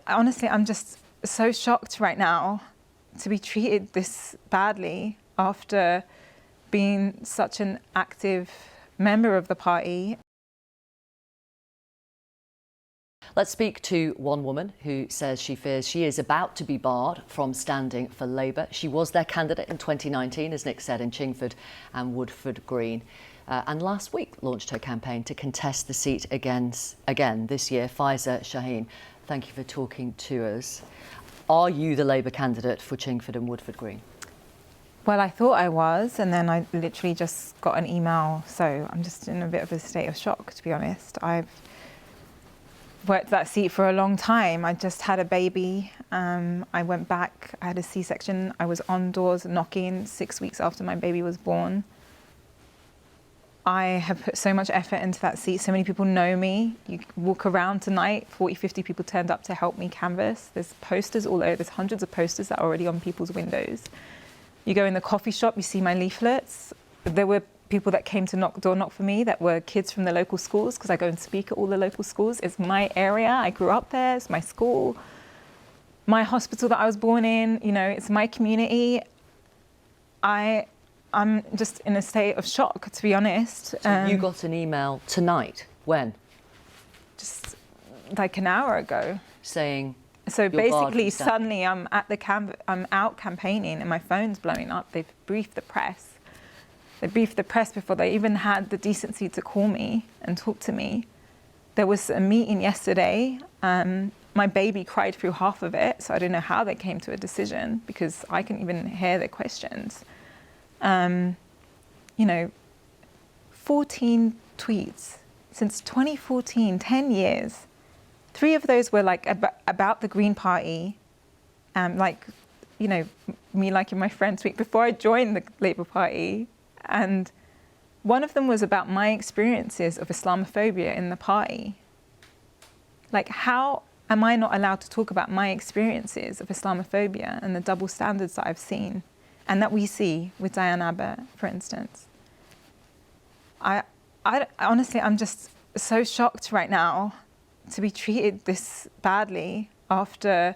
Honestly, I'm just so shocked right now to be treated this badly after being such an active member of the party. Let's speak to one woman who says she fears she is about to be barred from standing for Labour. She was their candidate in 2019, as Nick said, in Chingford and Woodford Green, and last week launched her campaign to contest the seat again this year. Faiza Shaheen, thank you for talking to us. Are you the Labour candidate for Chingford and Woodford Green? Well, I thought I was, and then I literally just got an email, so I'm just in a bit of a state of shock, to be honest. I've worked that seat for a long time. I just had a baby. I went back, I had a C-section. I was on doors knocking 6 weeks after my baby was born. I have put so much effort into that seat. So many people know me. You walk around tonight, 40, 50 people turned up to help me canvass. There's posters all over. There's hundreds of posters that are already on people's windows. You go in the coffee shop, you see my leaflets. There were people that came to door knock for me that were kids from the local schools, because I go and speak at all the local schools. It's my area. I grew up there. It's my school. My hospital that I was born in, you know, it's my community. I'm just in a state of shock, to be honest. So you got an email tonight. When? Just like an hour ago. Saying. So basically, suddenly I'm out campaigning and my phone's blowing up. They've briefed the press. They briefed the press before they even had the decency to call me and talk to me. There was a meeting yesterday. My baby cried through half of it, so I don't know how they came to a decision because I couldn't even hear their questions. You know, 14 tweets since 2014, 10 years. 3 of those were like about the Green Party, like, you know, me liking my friend's tweet before I joined the Labour Party. And one of them was about my experiences of Islamophobia in the party. Like, how am I not allowed to talk about my experiences of Islamophobia and the double standards that I've seen and that we see with Diane Abbott, for instance? I honestly, I'm just so shocked right now to be treated this badly after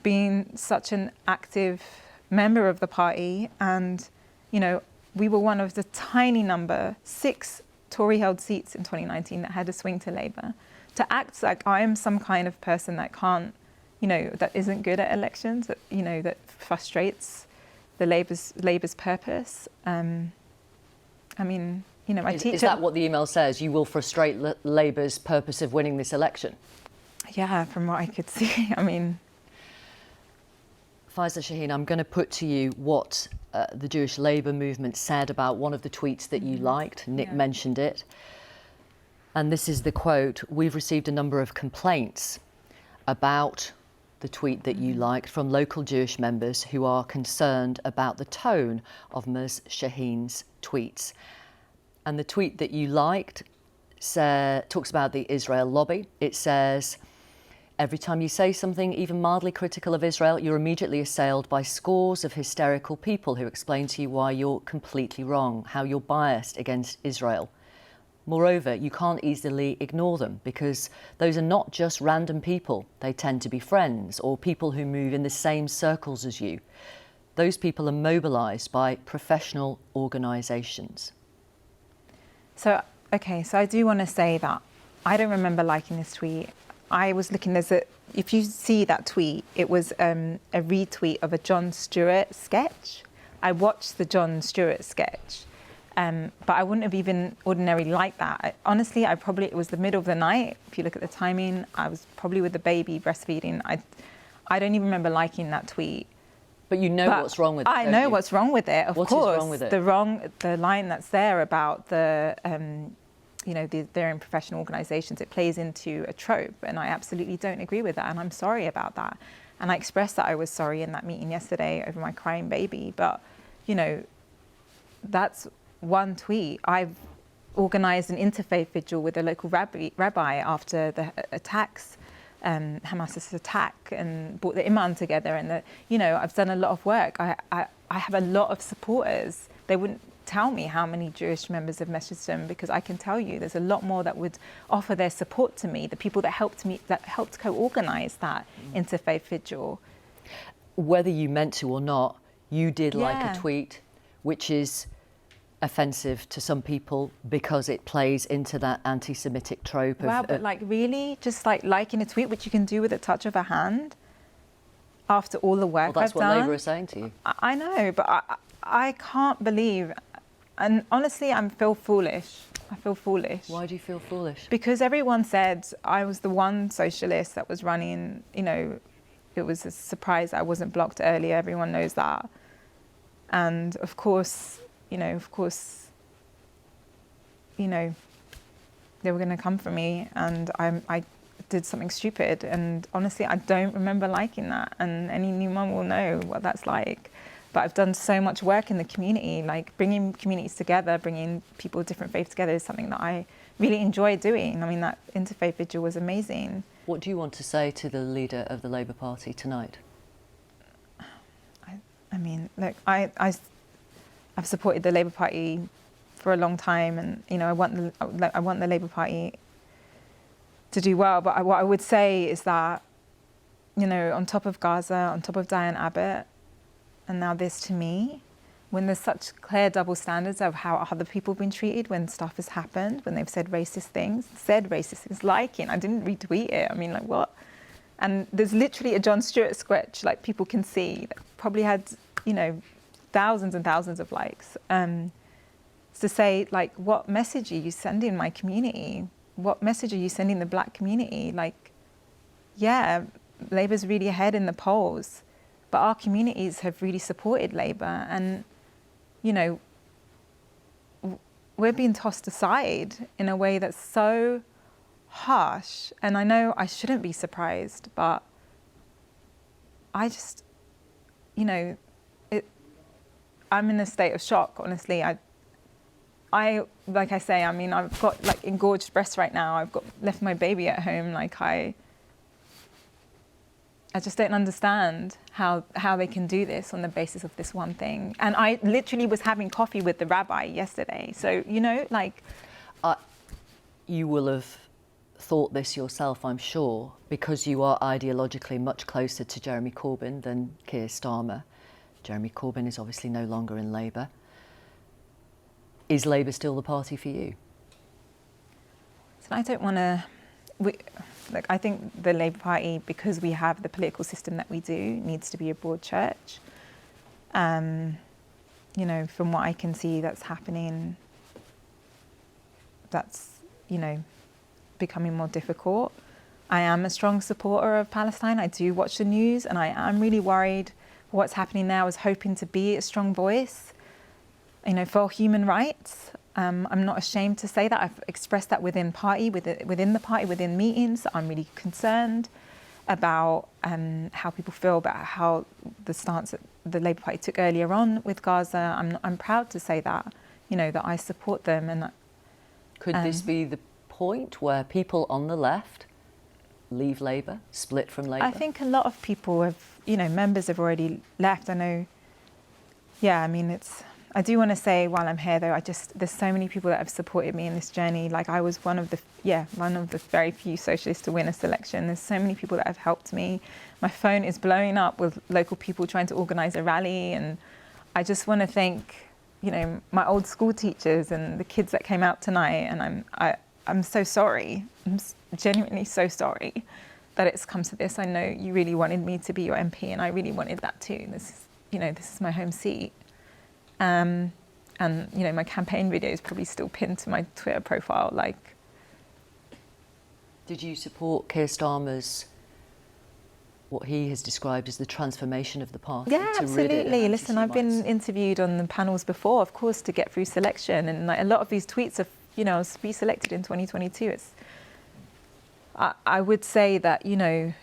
being such an active member of the party. And, you know, we were one of the tiny number, 6 Tory-held seats in 2019 that had to swing to Labour. To act like I am some kind of person that can't, you know, that isn't good at elections, that, you know, that frustrates the Labour's purpose. I mean, you know, Is that what the email says? You will frustrate Labour's purpose of winning this election? Yeah, from what I could see. I mean... Faiza Shaheen, I'm going to put to you what the Jewish Labour movement said about one of the tweets that you liked. Nick mentioned it. And this is the quote: "We've received a number of complaints about the tweet that you liked from local Jewish members who are concerned about the tone of Ms. Shaheen's tweets." And the tweet that you liked talks about the Israel lobby. It says, "Every time you say something even mildly critical of Israel, you're immediately assailed by scores of hysterical people who explain to you why you're completely wrong, how you're biased against Israel. Moreover, you can't easily ignore them because those are not just random people. They tend to be friends or people who move in the same circles as you. Those people are mobilised by professional organisations." So, okay, so I do want to say that I don't remember liking this tweet. I was looking, if you see that tweet, it was a retweet of a Jon Stewart sketch. I watched the Jon Stewart sketch, but I wouldn't have even ordinarily liked that. Honestly, it was the middle of the night. If you look at the timing, I was probably with the baby breastfeeding. I don't even remember liking that tweet. But you know what's wrong with it. I know what's wrong with it, of course. What is wrong with it? The line that's there about the, you know, they're in professional organisations, it plays into a trope, and I absolutely don't agree with that, and I'm sorry about that. And I expressed that I was sorry in that meeting yesterday over my crying baby, but, you know, that's one tweet. I've organised an interfaith vigil with a local rabbi after the attacks, Hamas's attack, and brought the imam together, and you know, I've done a lot of work. I have a lot of supporters. They wouldn't tell me how many Jewish members have messaged them, because I can tell you there's a lot more that would offer their support to me, the people that helped co-organise that interfaith vigil. Whether you meant to or not, you did like Yeah. a tweet which is offensive to some people because it plays into that anti-Semitic trope. Wow, but like really, just like liking a tweet, which you can do with a touch of a hand, after all the work Well, that's I've what done. Labour is saying to you. I know, but I can't believe, and honestly, I feel foolish. I feel foolish. Why do you feel foolish? Because everyone said I was the one socialist that was running, you know, it was a surprise I wasn't blocked earlier. Everyone knows that. And of course, they were going to come for me, and I did something stupid. And honestly, I don't remember liking that. And any new mum will know what that's like. But I've done so much work in the community, like bringing communities together, bringing people of different faiths together is something that I really enjoy doing. I mean, that interfaith vigil was amazing. What do you want to say to the leader of the Labour Party tonight? I mean, look, I've supported the Labour Party for a long time, and you know, I want the Labour Party to do well. But what I would say is that, you know, on top of Gaza, on top of Diane Abbott, and now this to me, when there's such clear double standards of how other people have been treated when stuff has happened, when they've said racist things, liking, I didn't retweet it. I mean, like, what? And there's literally a Jon Stewart sketch, like people can see, that probably had, you know, thousands and thousands of likes. To say, like, what message are you sending my community? What message are you sending the black community? Like, yeah, Labour's really ahead in the polls, but our communities have really supported Labour, and, you know, we're being tossed aside in a way that's so harsh. And I know I shouldn't be surprised, but I just, you know, I'm in a state of shock, honestly. I like I say, I mean, I've got like engorged breasts right now. I've left my baby at home. Like I just don't understand how they can do this on the basis of this one thing. And I literally was having coffee with the rabbi yesterday. So, you know, like... You will have thought this yourself, I'm sure, because you are ideologically much closer to Jeremy Corbyn than Keir Starmer. Jeremy Corbyn is obviously no longer in Labour. Is Labour still the party for you? So I don't want to... Look, I think the Labour Party, because we have the political system that we do, needs to be a broad church. You know, from what I can see that's happening, that's, you know, becoming more difficult. I am a strong supporter of Palestine. I do watch the news, and I am really worried what's happening now. I was hoping to be a strong voice, you know, for human rights. I'm not ashamed to say that. I've expressed that within the party, within meetings. I'm really concerned about how people feel about how the stance that the Labour Party took earlier on with Gaza. I'm proud to say that, you know, that I support them. And could this be the point where people on the left leave Labour, split from Labour? I think a lot of people have, you know, members have already left. I know, yeah, I mean, I do want to say while I'm here though, there's so many people that have supported me in this journey. Like I was one of the very few socialists to win a selection. There's so many people that have helped me. My phone is blowing up with local people trying to organise a rally, and I just want to thank, you know, my old school teachers and the kids that came out tonight. And I'm so sorry. I'm genuinely so sorry that it's come to this. I know you really wanted me to be your MP, and I really wanted that too. This is my home seat. And, you know, my campaign video is probably still pinned to my Twitter profile. Like, did you support Keir Starmer's, what he has described as the transformation of the party? Yeah, absolutely. Listen, I've been interviewed on the panels before, of course, to get through selection. And like, a lot of these tweets are, you know, I was re-selected in 2022. I would say that, you know,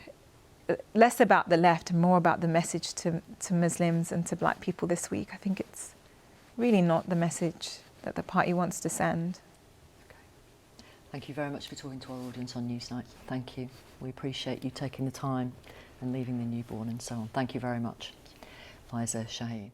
less about the left and more about the message to Muslims and to black people this week. I think it's really not the message that the party wants to send. Okay. Thank you very much for talking to our audience on Newsnight. Thank you. We appreciate you taking the time and leaving the newborn and so on. Thank you very much. Faiza Shaheen.